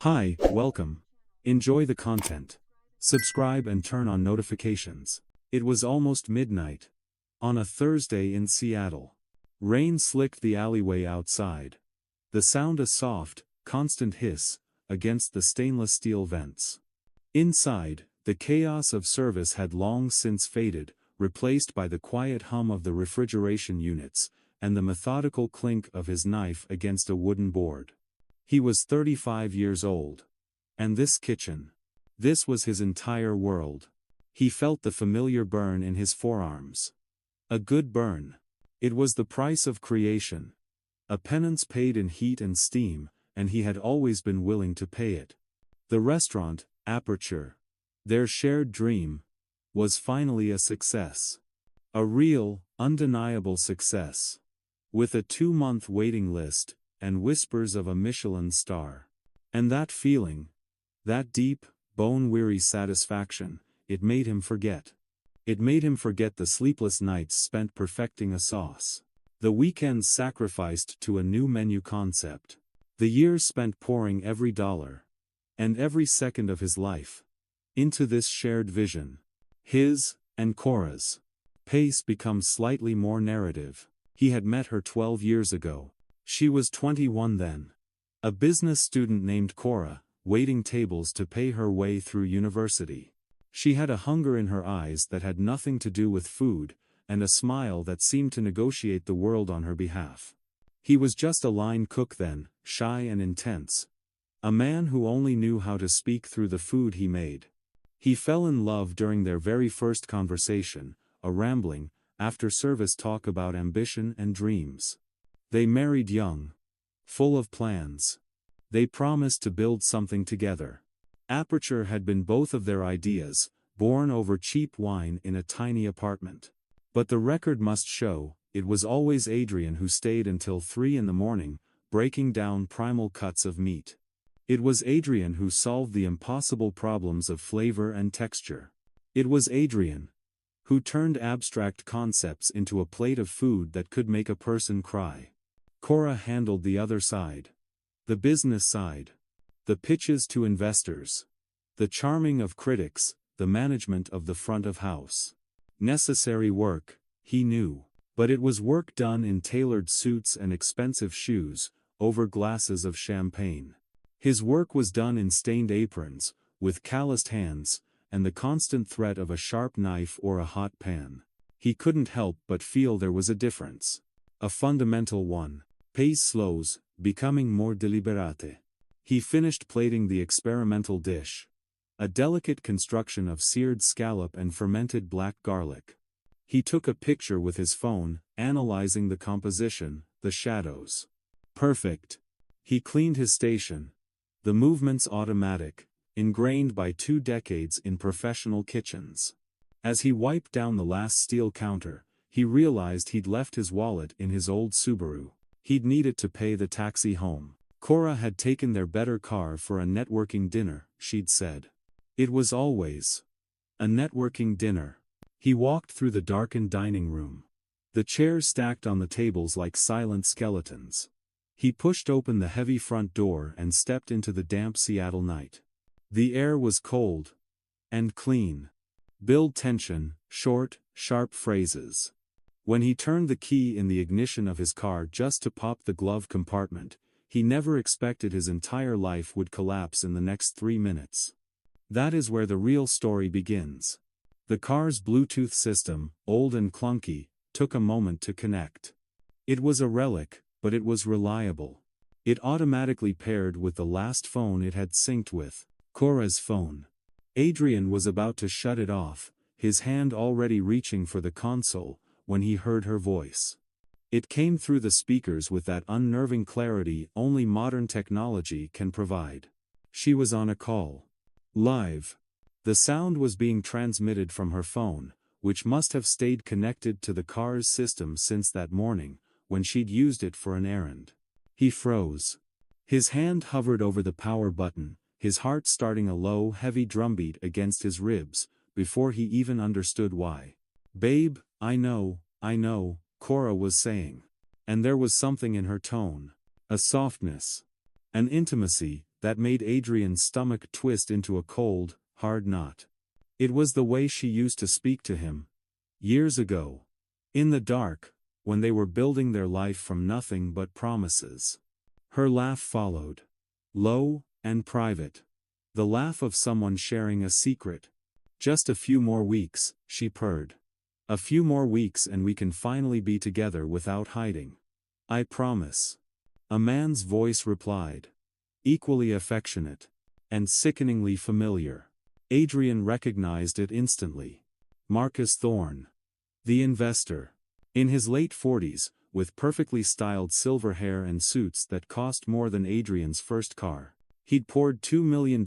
Hi, welcome. Enjoy the content. Subscribe and turn on notifications. It was almost midnight. On a Thursday in Seattle. Rain slicked the alleyway outside. The sound a soft, constant hiss, against the stainless steel vents. Inside, the chaos of service had long since faded, replaced by the quiet hum of the refrigeration units, and the methodical clink of his knife against a wooden board. He was 35 years old. And this kitchen. This was his entire world. He felt the familiar burn in his forearms. A good burn. It was the price of creation. A penance paid in heat and steam, and he had always been willing to pay it. The restaurant, Aperture, their shared dream, was finally a success. A real, undeniable success. With a 2-month waiting list, and whispers of a Michelin star. And that feeling, that deep, bone-weary satisfaction, it made him forget. It made him forget the sleepless nights spent perfecting a sauce. The weekends sacrificed to a new menu concept. The years spent pouring every dollar, and every second of his life, into this shared vision. His, and Cora's. Pace becomes slightly more narrative. He had met her 12 years ago. She was 21 then. A business student named Cora, waiting tables to pay her way through university. She had a hunger in her eyes that had nothing to do with food, and a smile that seemed to negotiate the world on her behalf. He was just a line cook then, shy and intense. A man who only knew how to speak through the food he made. He fell in love during their very first conversation, a rambling, after-service talk about ambition and dreams. They married young. Full of plans. They promised to build something together. Aperture had been both of their ideas, born over cheap wine in a tiny apartment. But the record must show, it was always Adrian who stayed until 3 a.m, breaking down primal cuts of meat. It was Adrian who solved the impossible problems of flavor and texture. It was Adrian who turned abstract concepts into a plate of food that could make a person cry. Cora handled the other side. The business side. The pitches to investors. The charming of critics, the management of the front of house. Necessary work, he knew. But it was work done in tailored suits and expensive shoes, over glasses of champagne. His work was done in stained aprons, with calloused hands, and the constant threat of a sharp knife or a hot pan. He couldn't help but feel there was a difference. A fundamental one. Pace slows, becoming more deliberate. He finished plating the experimental dish. A delicate construction of seared scallop and fermented black garlic. He took a picture with his phone, analyzing the composition, the shadows. Perfect. He cleaned his station. The movements automatic, ingrained by 2 decades in professional kitchens. As he wiped down the last steel counter, he realized he'd left his wallet in his old Subaru. He'd need it to pay the taxi home. Cora had taken their better car for a networking dinner, she'd said. It was always a networking dinner. He walked through the darkened dining room. The chairs stacked on the tables like silent skeletons. He pushed open the heavy front door and stepped into the damp Seattle night. The air was cold. And clean. Build tension, short, sharp phrases. When he turned the key in the ignition of his car just to pop the glove compartment, he never expected his entire life would collapse in the next 3 minutes. That is where the real story begins. The car's Bluetooth system, old and clunky, took a moment to connect. It was a relic, but it was reliable. It automatically paired with the last phone it had synced with, Cora's phone. Adrian was about to shut it off, his hand already reaching for the console, when he heard her voice. It came through the speakers with that unnerving clarity only modern technology can provide. She was on a call. Live. The sound was being transmitted from her phone, which must have stayed connected to the car's system since that morning, when she'd used it for an errand. He froze. His hand hovered over the power button, his heart starting a low, heavy drumbeat against his ribs, before he even understood why. "Babe, I know, Cora was saying. And there was something in her tone. A softness. An intimacy, that made Adrian's stomach twist into a cold, hard knot. It was the way she used to speak to him. Years ago. In the dark, when they were building their life from nothing but promises. Her laugh followed. Low, and private. The laugh of someone sharing a secret. Just a few more weeks, she purred. A few more weeks and we can finally be together without hiding. I promise. A man's voice replied. Equally affectionate. And sickeningly familiar. Adrian recognized it instantly. Marcus Thorne. The investor. In his late 40s, with perfectly styled silver hair and suits that cost more than Adrian's first car. He'd poured $2 million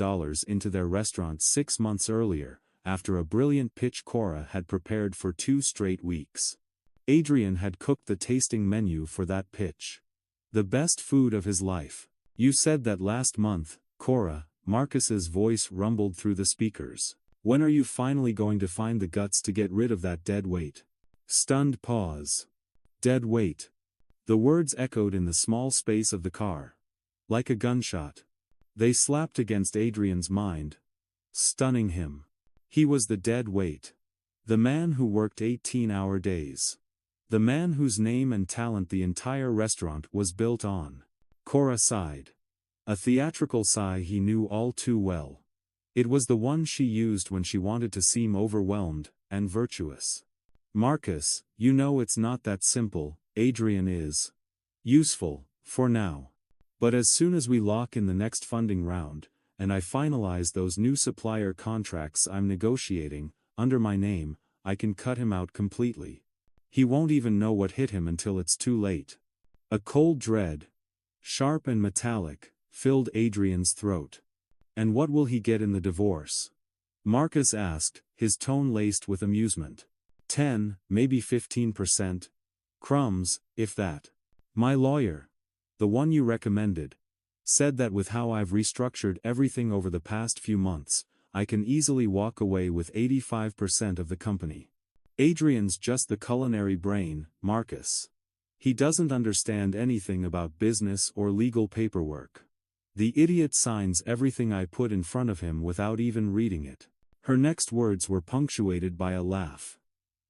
into their restaurant 6 months earlier, after a brilliant pitch Cora had prepared for 2 straight weeks. Adrian had cooked the tasting menu for that pitch. The best food of his life. You said that last month, Cora, Marcus's voice rumbled through the speakers. When are you finally going to find the guts to get rid of that dead weight? Stunned pause. Dead weight. The words echoed in the small space of the car. Like a gunshot. They slapped against Adrian's mind. Stunning him. He was the dead weight. The man who worked 18-hour days. The man whose name and talent the entire restaurant was built on. Cora sighed. A theatrical sigh he knew all too well. It was the one she used when she wanted to seem overwhelmed and virtuous. Marcus, you know it's not that simple. Adrian is useful, for now. But as soon as we lock in the next funding round, and I finalize those new supplier contracts I'm negotiating, under my name, I can cut him out completely. He won't even know what hit him until it's too late. A cold dread, sharp and metallic, filled Adrian's throat. And what will he get in the divorce? Marcus asked, his tone laced with amusement. 10, maybe 15%. Crumbs, if that. My lawyer, the one you recommended, said that with how I've restructured everything over the past few months, I can easily walk away with 85% of the company. Adrian's just the culinary brain, Marcus. He doesn't understand anything about business or legal paperwork. The idiot signs everything I put in front of him without even reading it. Her next words were punctuated by a laugh.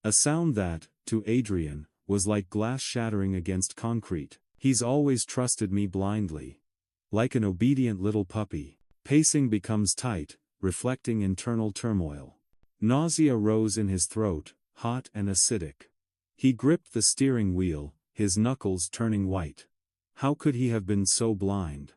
A sound that, to Adrian, was like glass shattering against concrete. He's always trusted me blindly. Like an obedient little puppy. Pacing becomes tight, reflecting internal turmoil. Nausea rose in his throat, hot and acidic. He gripped the steering wheel, his knuckles turning white. How could he have been so blind?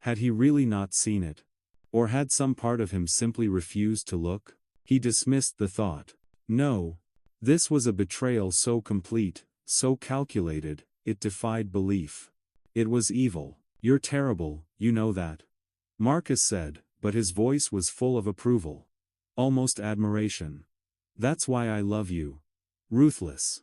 Had he really not seen it? Or had some part of him simply refused to look? He dismissed the thought. No. This was a betrayal so complete, so calculated, it defied belief. It was evil. You're terrible, you know that. Marcus said, but his voice was full of approval. Almost admiration. That's why I love you. Ruthless.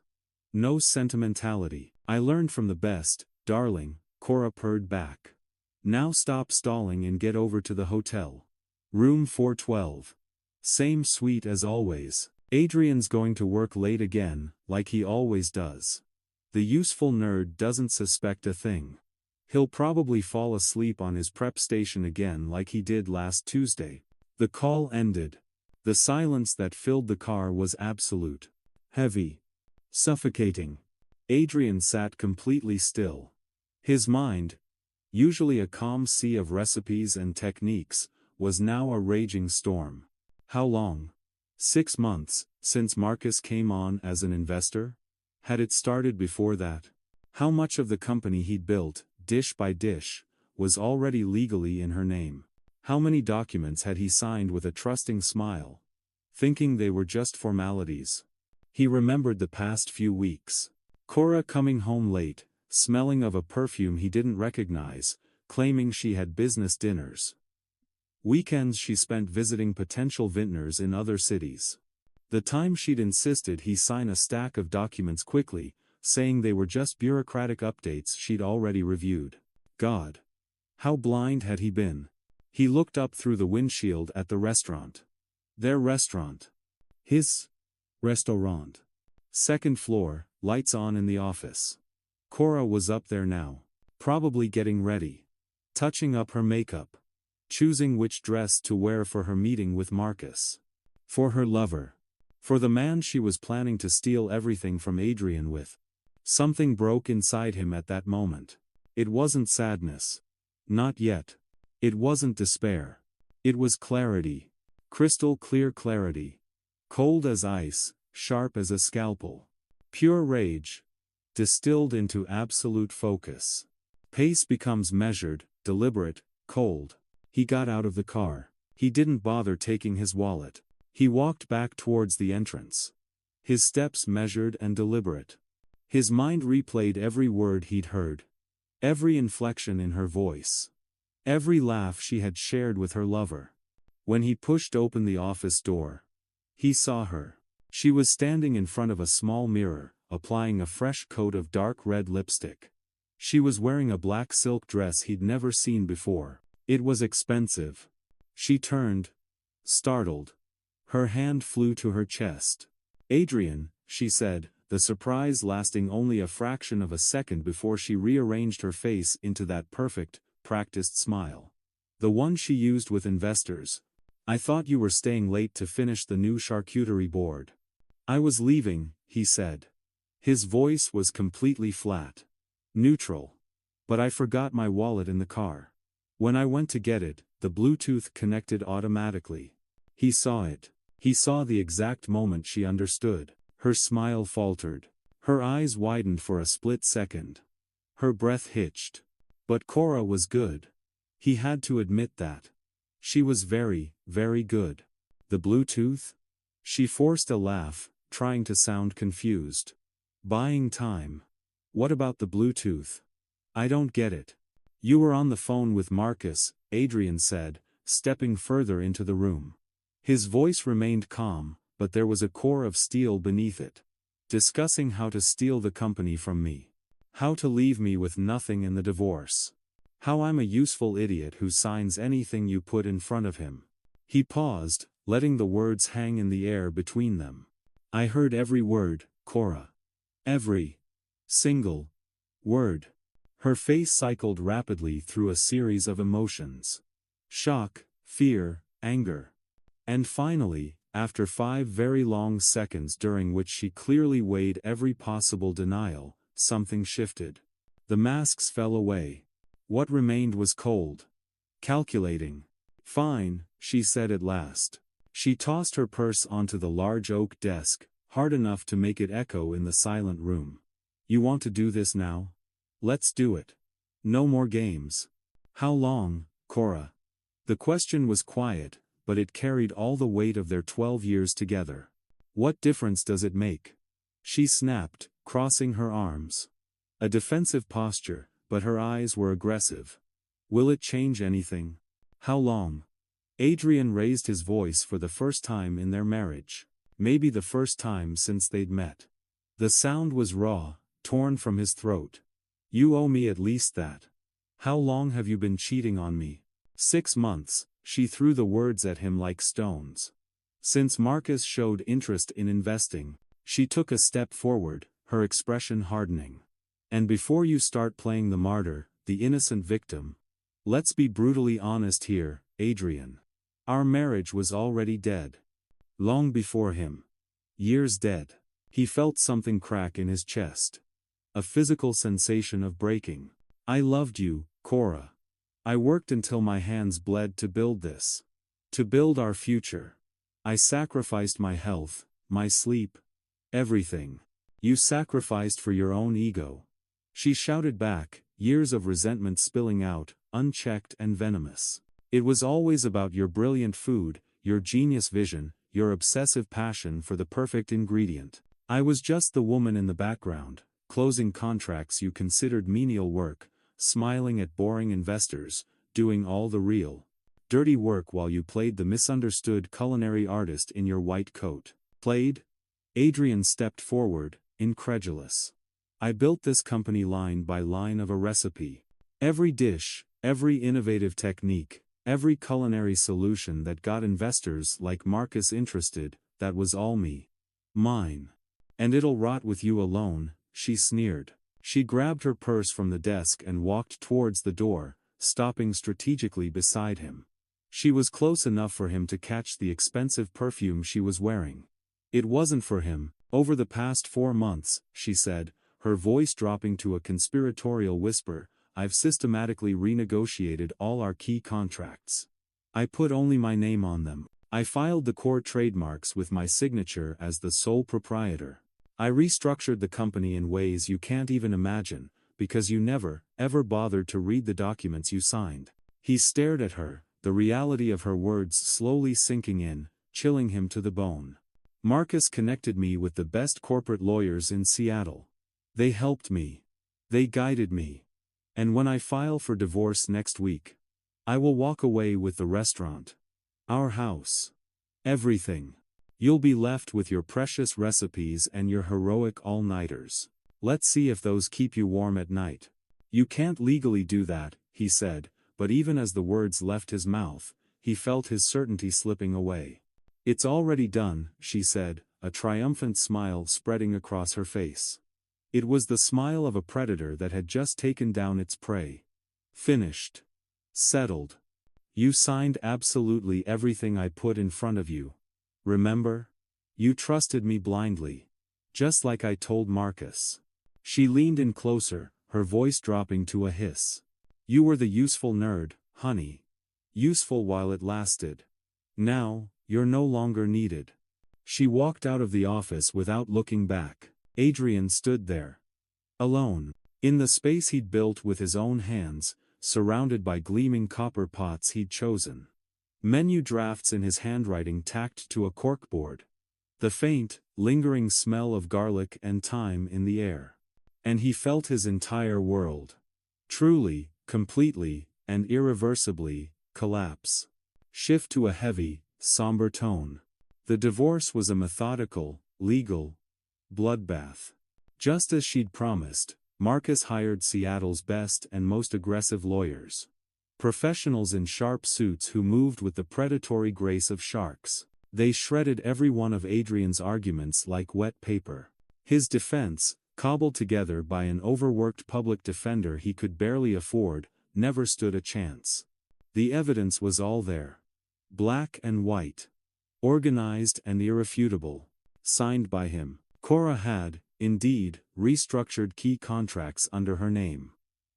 No sentimentality. I learned from the best, darling, Cora purred back. Now stop stalling and get over to the hotel. Room 412. Same suite as always. Adrian's going to work late again, like he always does. The useful nerd doesn't suspect a thing. He'll probably fall asleep on his prep station again like he did last Tuesday. The call ended. The silence that filled the car was absolute. Heavy. Suffocating. Adrian sat completely still. His mind, usually a calm sea of recipes and techniques, was now a raging storm. How long? 6 months, since Marcus came on as an investor? Had it started before that? How much of the company he'd built, dish by dish, was already legally in her name? How many documents had he signed with a trusting smile, thinking they were just formalities? He remembered the past few weeks. Cora coming home late, smelling of a perfume he didn't recognize, claiming she had business dinners. Weekends she spent visiting potential vintners in other cities. The time she'd insisted he sign a stack of documents quickly, saying they were just bureaucratic updates she'd already reviewed. God! How blind had he been? He looked up through the windshield at the restaurant. Their restaurant. His restaurant. 2nd floor, lights on in the office. Cora was up there now. Probably getting ready. Touching up her makeup. choosing which dress to wear for her meeting with Marcus. For her lover. For the man she was planning to steal everything from Adrian with. Something broke inside him at that moment. It wasn't sadness. Not yet. It wasn't despair. It was clarity. Crystal clear clarity. Cold as ice, sharp as a scalpel. Pure rage. Distilled into absolute focus. Pace becomes measured, deliberate, cold. He got out of the car. He didn't bother taking his wallet. He walked back towards the entrance. His steps measured and deliberate. His mind replayed every word he'd heard. Every inflection in her voice. Every laugh she had shared with her lover. When he pushed open the office door, he saw her. She was standing in front of a small mirror, applying a fresh coat of dark red lipstick. She was wearing a black silk dress he'd never seen before. It was expensive. She turned. Startled. Her hand flew to her chest. "Adrian," she said, the surprise lasting only a fraction of a second before she rearranged her face into that perfect, practiced smile. The one she used with investors. "I thought you were staying late to finish the new charcuterie board." "I was leaving," he said. His voice was completely flat. Neutral. "But I forgot my wallet in the car. When I went to get it, the Bluetooth connected automatically." He saw it. He saw the exact moment she understood. Her smile faltered. Her eyes widened for a split second. Her breath hitched. But Cora was good. He had to admit that. She was very, very good. The Bluetooth? She forced a laugh, trying to sound confused. Buying time. What about the Bluetooth? I don't get it. You were on the phone with Marcus, Adrian said, stepping further into the room. His voice remained calm, but there was a core of steel beneath it. Discussing how to steal the company from me. How to leave me with nothing in the divorce. How I'm a useful idiot who signs anything you put in front of him. He paused, letting the words hang in the air between them. I heard every word, Cora. Every single word. Her face cycled rapidly through a series of emotions. Shock, fear, anger. And finally, after 5 very long seconds during which she clearly weighed every possible denial, something shifted. The masks fell away. What remained was cold. Calculating. Fine, she said at last. She tossed her purse onto the large oak desk, hard enough to make it echo in the silent room. You want to do this now? Let's do it. No more games. How long, Cora? The question was quiet, but it carried all the weight of their 12 years together. What difference does it make? She snapped, crossing her arms. A defensive posture, but her eyes were aggressive. Will it change anything? How long? Adrian raised his voice for the first time in their marriage. Maybe the first time since they'd met. The sound was raw, torn from his throat. You owe me at least that. How long have you been cheating on me? 6 months. She threw the words at him like stones. Since Marcus showed interest in investing, she took a step forward, her expression hardening. And before you start playing the martyr, the innocent victim, let's be brutally honest here, Adrian. Our marriage was already dead. Long before him. Years dead. He felt something crack in his chest. A physical sensation of breaking. I loved you, Cora. I worked until my hands bled to build this. To build our future. I sacrificed my health, my sleep. Everything. You sacrificed for your own ego. She shouted back, years of resentment spilling out, unchecked and venomous. It was always about your brilliant food, your genius vision, your obsessive passion for the perfect ingredient. I was just the woman in the background, closing contracts you considered menial work, smiling at boring investors, doing all the real, dirty work while you played the misunderstood culinary artist in your white coat. Played? Adrian stepped forward, incredulous. I built this company line by line of a recipe. Every dish, every innovative technique, every culinary solution that got investors like Marcus interested, that was all me. Mine. And it'll rot with you alone, she sneered. She grabbed her purse from the desk and walked towards the door, stopping strategically beside him. She was close enough for him to catch the expensive perfume she was wearing. It wasn't for him. Over the past 4 months, she said, her voice dropping to a conspiratorial whisper, I've systematically renegotiated all our key contracts. I put only my name on them. I filed the core trademarks with my signature as the sole proprietor. I restructured the company in ways you can't even imagine, because you never, ever bothered to read the documents you signed. He stared at her, the reality of her words slowly sinking in, chilling him to the bone. Marcus connected me with the best corporate lawyers in Seattle. They helped me. They guided me. And when I file for divorce next week, I will walk away with the restaurant. Our house. Everything. You'll be left with your precious recipes and your heroic all-nighters. Let's see if those keep you warm at night. You can't legally do that, he said, but even as the words left his mouth, he felt his certainty slipping away. It's already done, she said, a triumphant smile spreading across her face. It was the smile of a predator that had just taken down its prey. Finished. Settled. You signed absolutely everything I put in front of you. Remember? You trusted me blindly. Just like I told Marcus. She leaned in closer, her voice dropping to a hiss. You were the useful nerd, honey. Useful while it lasted. Now, you're no longer needed. She walked out of the office without looking back. Adrian stood there. Alone. In the space he'd built with his own hands, surrounded by gleaming copper pots he'd chosen. Menu drafts in his handwriting tacked to a corkboard. The faint, lingering smell of garlic and thyme in the air. And he felt his entire world. Truly, completely, and irreversibly, collapse. Shift to a heavy, somber tone. The divorce was a methodical, legal bloodbath. Just as she'd promised, Marcus hired Seattle's best and most aggressive lawyers. Professionals in sharp suits who moved with the predatory grace of sharks. They shredded every one of Adrian's arguments like wet paper. His defense, cobbled together by an overworked public defender he could barely afford, never stood a chance. The evidence was all there. Black and white. Organized and irrefutable. Signed by him. Cora had, indeed, restructured key contracts under her name.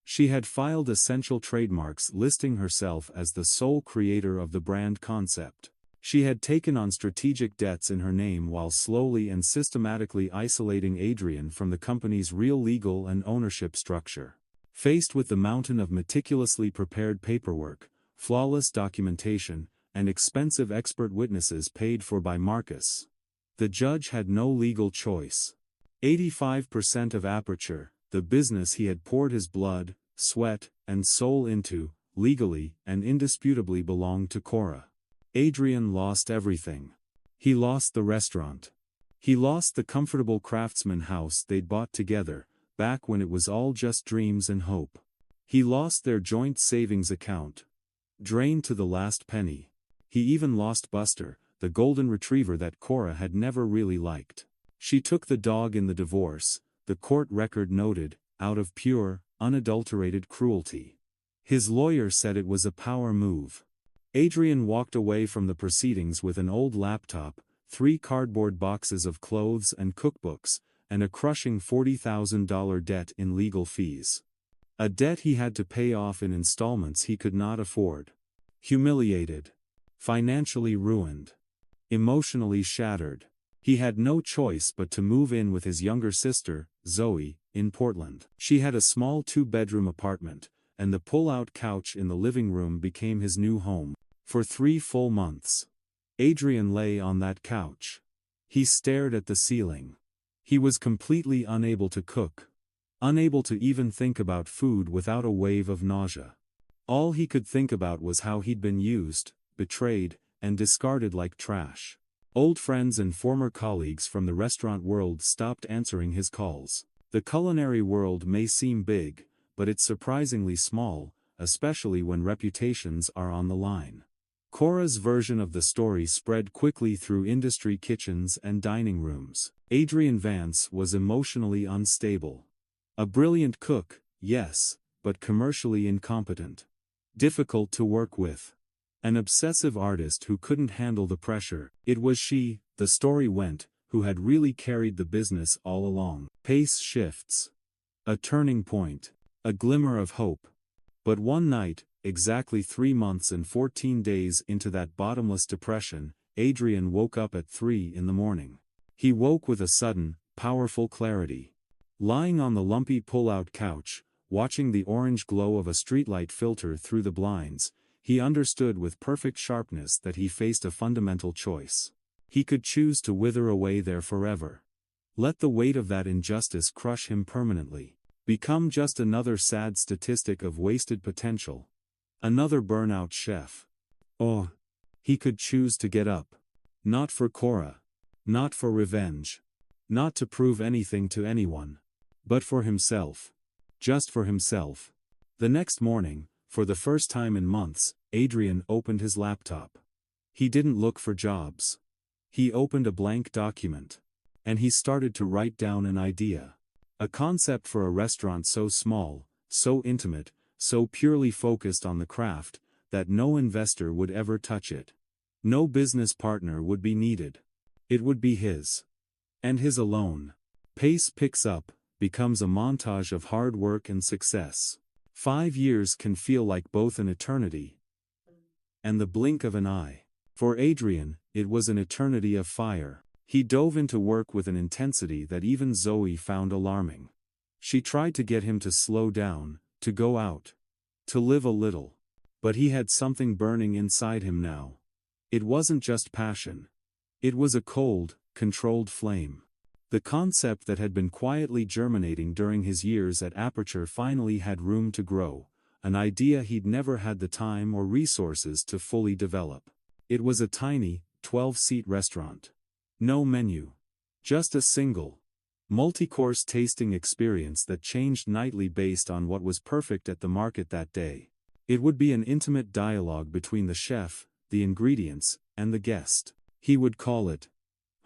She had filed essential trademarks listing herself as the sole creator of the brand concept. She had taken on strategic debts in her name while slowly and systematically isolating Adrian from the company's real legal and ownership structure. Faced with the mountain of meticulously prepared paperwork, flawless documentation, and expensive expert witnesses paid for by Marcus, the judge had no legal choice. 85% of Aperture, the business he had poured his blood, sweat, and soul into, legally and indisputably belonged to Cora. Adrian lost everything. He lost the restaurant. He lost the comfortable craftsman house they'd bought together, back when it was all just dreams and hope. He lost their joint savings account. Drained to the last penny. He even lost Buster, the golden retriever that Cora had never really liked. She took the dog in the divorce, the court record noted, out of pure, unadulterated cruelty. His lawyer said it was a power move. Adrian walked away from the proceedings with an old laptop, 3 cardboard boxes of clothes and cookbooks, and a crushing $40,000 debt in legal fees. A debt he had to pay off in installments he could not afford. Humiliated. Financially ruined. Emotionally shattered. He had no choice but to move in with his younger sister, Zoe, in Portland. She had a small 2-bedroom apartment, and the pull-out couch in the living room became his new home. For 3 full months. Adrian lay on that couch. He stared at the ceiling. He was completely unable to cook. Unable to even think about food without a wave of nausea. All he could think about was how he'd been used, betrayed, and discarded like trash. Old friends and former colleagues from the restaurant world stopped answering his calls. The culinary world may seem big, but it's surprisingly small, especially when reputations are on the line. Cora's version of the story spread quickly through industry kitchens and dining rooms. Adrian Vance was emotionally unstable. A brilliant cook, yes, but commercially incompetent. Difficult to work with. An obsessive artist who couldn't handle the pressure. It was she, the story went, who had really carried the business all along. Pace shifts. A turning point. A glimmer of hope. But one night, exactly 3 months and 14 days into that bottomless depression, Adrian woke up at 3 in the morning. He woke with a sudden, powerful clarity. Lying on the lumpy pull-out couch, watching the orange glow of a streetlight filter through the blinds, he understood with perfect sharpness that he faced a fundamental choice. He could choose to wither away there forever. Let the weight of that injustice crush him permanently. Become just another sad statistic of wasted potential. Another burnout chef. Or he could choose to get up. Not for Cora. Not for revenge. Not to prove anything to anyone. But for himself. Just for himself. The next morning, for the first time in months, Adrian opened his laptop. He didn't look for jobs. He opened a blank document. And he started to write down an idea. A concept for a restaurant so small, so intimate, so purely focused on the craft, that no investor would ever touch it. No business partner would be needed. It would be his. And his alone. Pace picks up, becomes a montage of hard work and success. 5 years can feel like both an eternity and the blink of an eye. For Adrian, it was an eternity of fire. He dove into work with an intensity that even Zoe found alarming. She tried to get him to slow down, to go out, to live a little. But he had something burning inside him now. It wasn't just passion. It was a cold, controlled flame. The concept that had been quietly germinating during his years at Aperture finally had room to grow, an idea he'd never had the time or resources to fully develop. It was a tiny, 12-seat restaurant. No menu. Just a single, multi-course tasting experience that changed nightly based on what was perfect at the market that day. It would be an intimate dialogue between the chef, the ingredients, and the guest. He would call it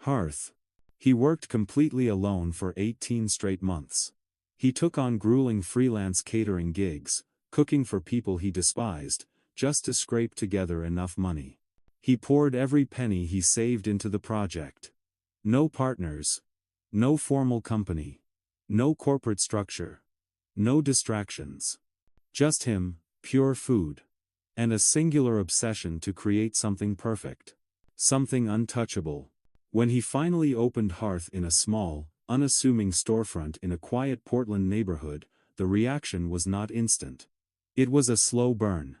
Hearth. He worked completely alone for 18 straight months. He took on grueling freelance catering gigs, cooking for people he despised, just to scrape together enough money. He poured every penny he saved into the project. No partners. No formal company. No corporate structure. No distractions. Just him, pure food. And a singular obsession to create something perfect. Something untouchable. When he finally opened Hearth in a small, unassuming storefront in a quiet Portland neighborhood, the reaction was not instant. It was a slow burn.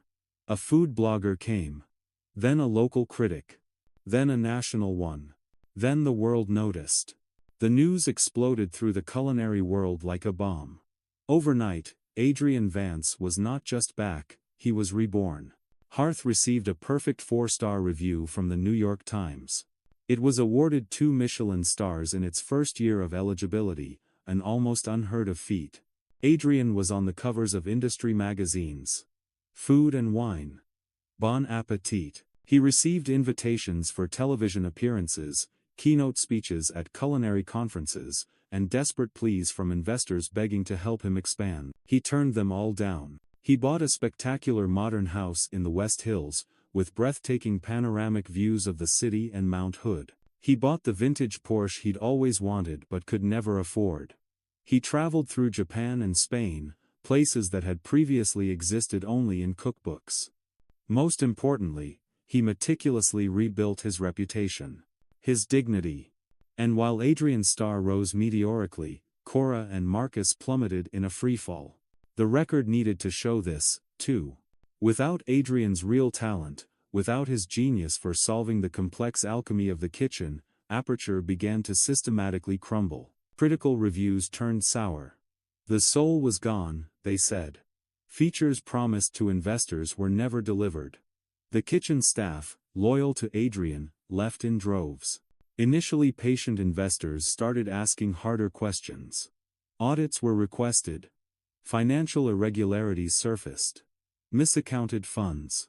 A food blogger came. Then a local critic. Then a national one. Then the world noticed. The news exploded through the culinary world like a bomb. Overnight, Adrian Vance was not just back, he was reborn. Hearth received a perfect 4-star review from the New York Times. It was awarded 2 Michelin stars in its first year of eligibility, an almost unheard of feat. Adrian was on the covers of industry magazines. Food and Wine. Bon Appetit. He received invitations for television appearances, keynote speeches at culinary conferences, and desperate pleas from investors begging to help him expand. He turned them all down. He bought a spectacular modern house in the West Hills, with breathtaking panoramic views of the city and Mount Hood. He bought the vintage Porsche he'd always wanted but could never afford. He traveled through Japan and Spain, places that had previously existed only in cookbooks. Most importantly, he meticulously rebuilt his reputation. His dignity. And while Adrian's star rose meteorically, Cora and Marcus plummeted in a freefall. The record needed to show this, too. Without Adrian's real talent, without his genius for solving the complex alchemy of the kitchen, Aperture began to systematically crumble. Critical reviews turned sour. The soul was gone, they said. Features promised to investors were never delivered. The kitchen staff, loyal to Adrian, left in droves. Initially patient investors started asking harder questions. Audits were requested. Financial irregularities surfaced. Misaccounted funds.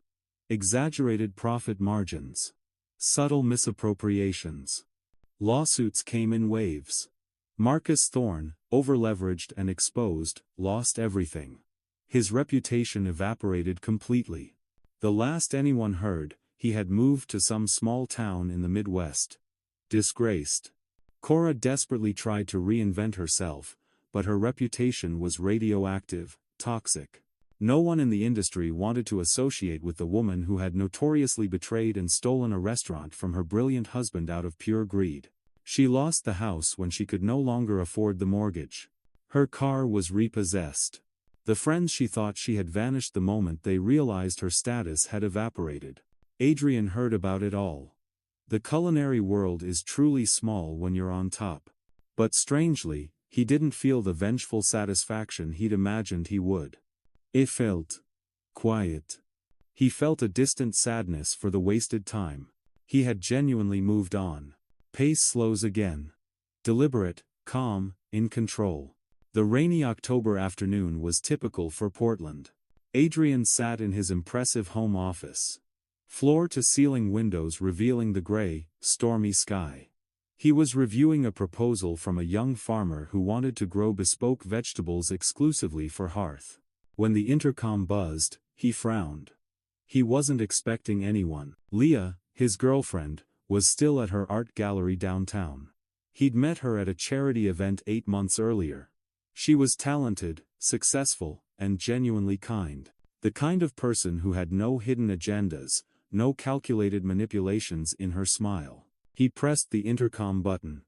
Exaggerated profit margins. Subtle misappropriations. Lawsuits came in waves. Marcus Thorne, overleveraged and exposed, lost everything. His reputation evaporated completely. The last anyone heard, he had moved to some small town in the Midwest. Disgraced. Cora desperately tried to reinvent herself, but her reputation was radioactive, toxic. No one in the industry wanted to associate with the woman who had notoriously betrayed and stolen a restaurant from her brilliant husband out of pure greed. She lost the house when she could no longer afford the mortgage. Her car was repossessed. The friends she thought she had vanished the moment they realized her status had evaporated. Adrian heard about it all. The culinary world is truly small when you're on top. But strangely, he didn't feel the vengeful satisfaction he'd imagined he would. It felt quiet. He felt a distant sadness for the wasted time. He had genuinely moved on. Pace slows again. Deliberate, calm, in control. The rainy October afternoon was typical for Portland. Adrian sat in his impressive home office. Floor-to-ceiling windows revealing the gray, stormy sky. He was reviewing a proposal from a young farmer who wanted to grow bespoke vegetables exclusively for Hearth. When the intercom buzzed, he frowned. He wasn't expecting anyone. Leah, his girlfriend, was still at her art gallery downtown. He'd met her at a charity event 8 months earlier. She was talented, successful, and genuinely kind. The kind of person who had no hidden agendas, no calculated manipulations in her smile. He pressed the intercom button.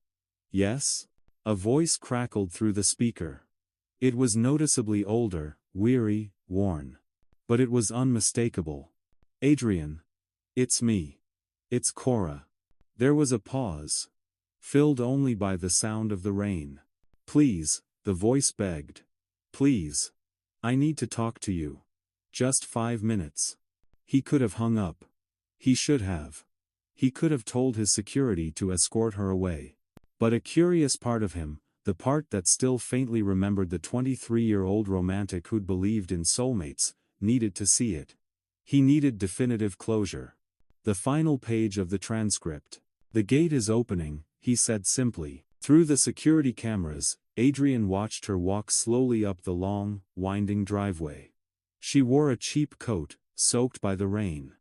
Yes? A voice crackled through the speaker. It was noticeably older, weary, worn. But it was unmistakable. Adrian. It's me. It's Cora. There was a pause. Filled only by the sound of the rain. Please, the voice begged. Please. I need to talk to you. Just 5 minutes. He could have hung up. He should have. He could have told his security to escort her away. But a curious part of him, the part that still faintly remembered the 23-year-old romantic who'd believed in soulmates, needed to see it. He needed definitive closure. The final page of the transcript. The gate is opening, he said simply. Through the security cameras, Adrian watched her walk slowly up the long, winding driveway. She wore a cheap coat, soaked by the rain.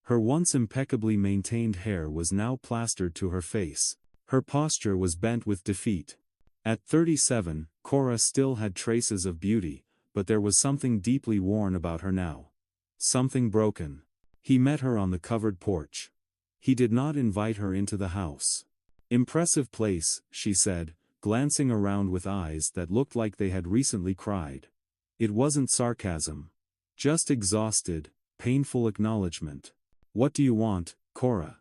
Her once impeccably maintained hair was now plastered to her face. Her posture was bent with defeat. At 37, Cora still had traces of beauty, but there was something deeply worn about her now. Something broken. He met her on the covered porch. He did not invite her into the house. Impressive place, she said, glancing around with eyes that looked like they had recently cried. It wasn't sarcasm. Just exhausted, painful acknowledgement. What do you want, Cora?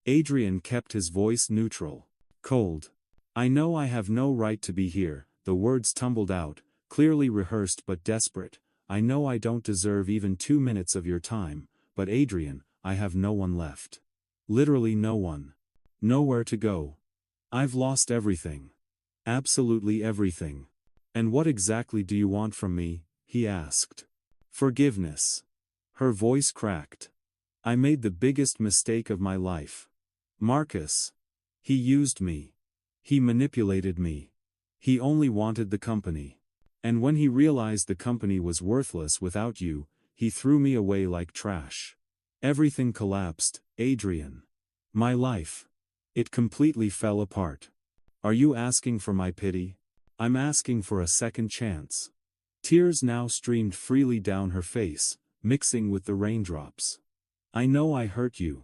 Adrian kept his voice neutral. Cold. I know I have no right to be here, the words tumbled out, clearly rehearsed but desperate. I know I don't deserve even 2 minutes of your time, but Adrian, I have no one left. Literally no one. Nowhere to go. I've lost everything. Absolutely everything. And what exactly do you want from me? He asked. Forgiveness. Her voice cracked. I made the biggest mistake of my life. Marcus. He used me. He manipulated me. He only wanted the company. And when he realized the company was worthless without you, he threw me away like trash. Everything collapsed, Adrian. My life. It completely fell apart. Are you asking for my pity? I'm asking for a second chance. Tears now streamed freely down her face, mixing with the raindrops. I know I hurt you.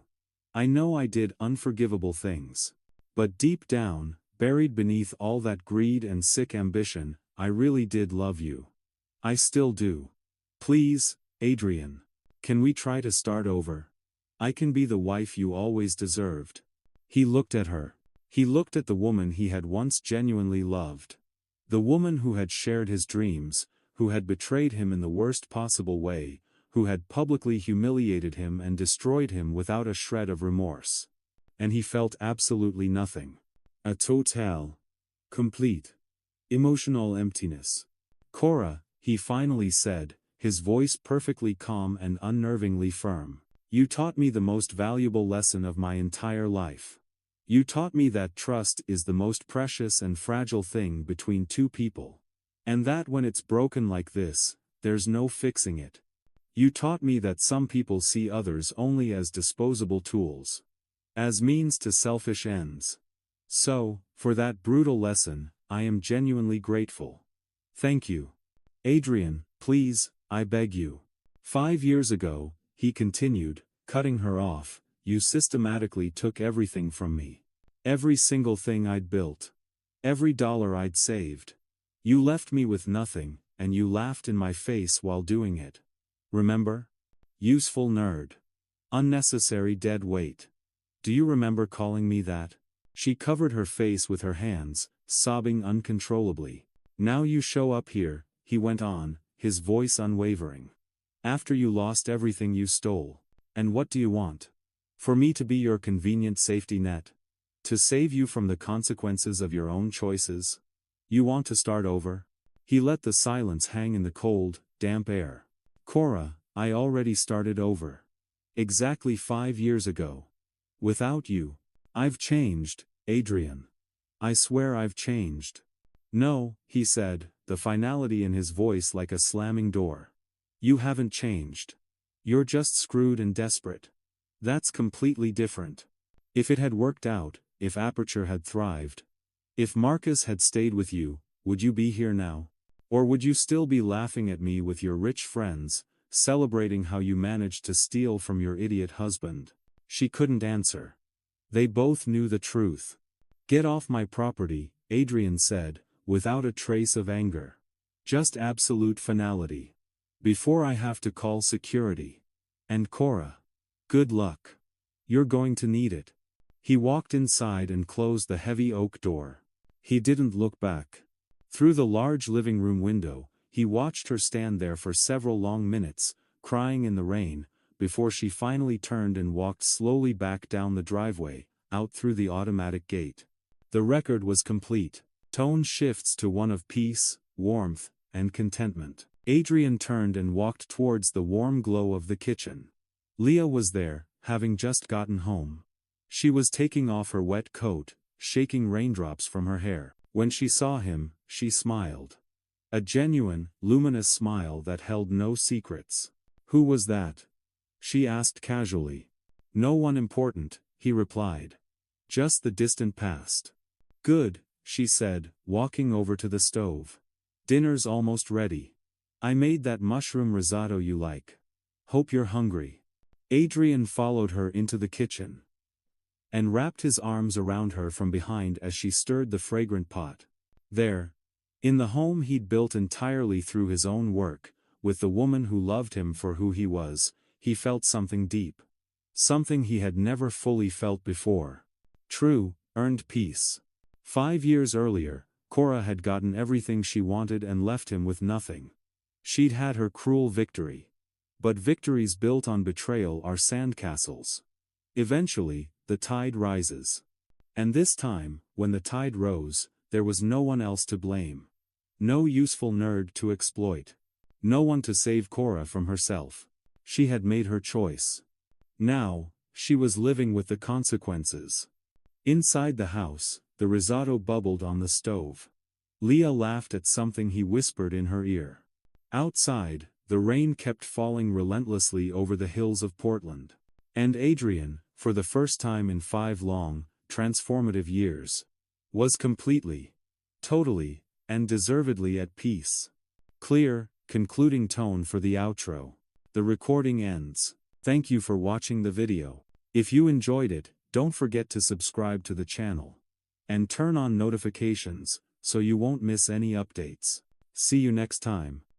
I know I did unforgivable things. But deep down, buried beneath all that greed and sick ambition, I really did love you. I still do. Please, Adrian. Can we try to start over? I can be the wife you always deserved. He looked at her. He looked at the woman he had once genuinely loved. The woman who had shared his dreams, who had betrayed him in the worst possible way, who had publicly humiliated him and destroyed him without a shred of remorse. And he felt absolutely nothing. A total, complete, emotional emptiness. Cora, he finally said, his voice perfectly calm and unnervingly firm. You taught me the most valuable lesson of my entire life. You taught me that trust is the most precious and fragile thing between two people. And that when it's broken like this, there's no fixing it. You taught me that some people see others only as disposable tools. As means to selfish ends. So, for that brutal lesson, I am genuinely grateful. Thank you. Adrian, please, I beg you. 5 years ago, he continued, cutting her off, you systematically took everything from me. Every single thing I'd built. Every dollar I'd saved. You left me with nothing, and you laughed in my face while doing it. Remember? Useful nerd. Unnecessary dead weight. Do you remember calling me that? She covered her face with her hands, sobbing uncontrollably. Now you show up here, he went on, his voice unwavering. After you lost everything you stole. And what do you want? For me to be your convenient safety net? To save you from the consequences of your own choices? You want to start over? He let the silence hang in the cold, damp air. Cora, I already started over. Exactly 5 years ago. Without you. I've changed, Adrian. I swear I've changed. No, he said, the finality in his voice like a slamming door. You haven't changed. You're just screwed and desperate. That's completely different. If it had worked out, if Aperture had thrived, if Marcus had stayed with you, would you be here now? Or would you still be laughing at me with your rich friends, celebrating how you managed to steal from your idiot husband? She couldn't answer. They both knew the truth. Get off my property, Adrian said, without a trace of anger. Just absolute finality. Before I have to call security. And Cora. Good luck. You're going to need it. He walked inside and closed the heavy oak door. He didn't look back. Through the large living room window, he watched her stand there for several long minutes, crying in the rain, before she finally turned and walked slowly back down the driveway, out through the automatic gate. The record was complete. Tone shifts to one of peace, warmth, and contentment. Adrian turned and walked towards the warm glow of the kitchen. Leah was there, having just gotten home. She was taking off her wet coat, shaking raindrops from her hair. When she saw him, she smiled. A genuine, luminous smile that held no secrets. Who was that? She asked casually. No one important, he replied. Just the distant past. Good, she said, walking over to the stove. Dinner's almost ready. I made that mushroom risotto you like. Hope you're hungry. Adrian followed her into the kitchen and wrapped his arms around her from behind as she stirred the fragrant pot. There, in the home he'd built entirely through his own work, with the woman who loved him for who he was, he felt something deep. Something he had never fully felt before. True, earned peace. 5 years earlier, Cora had gotten everything she wanted and left him with nothing. She'd had her cruel victory. But victories built on betrayal are sandcastles. Eventually, the tide rises. And this time, when the tide rose, there was no one else to blame. No useful nerd to exploit. No one to save Cora from herself. She had made her choice. Now, she was living with the consequences. Inside the house, the risotto bubbled on the stove. Leah laughed at something he whispered in her ear. Outside, the rain kept falling relentlessly over the hills of Portland. And Adrian, for the first time in 5 long, transformative years, was completely, totally, and deservedly at peace. Clear, concluding tone for the outro. The recording ends. Thank you for watching the video. If you enjoyed it, don't forget to subscribe to the channel. And turn on notifications, so you won't miss any updates. See you next time.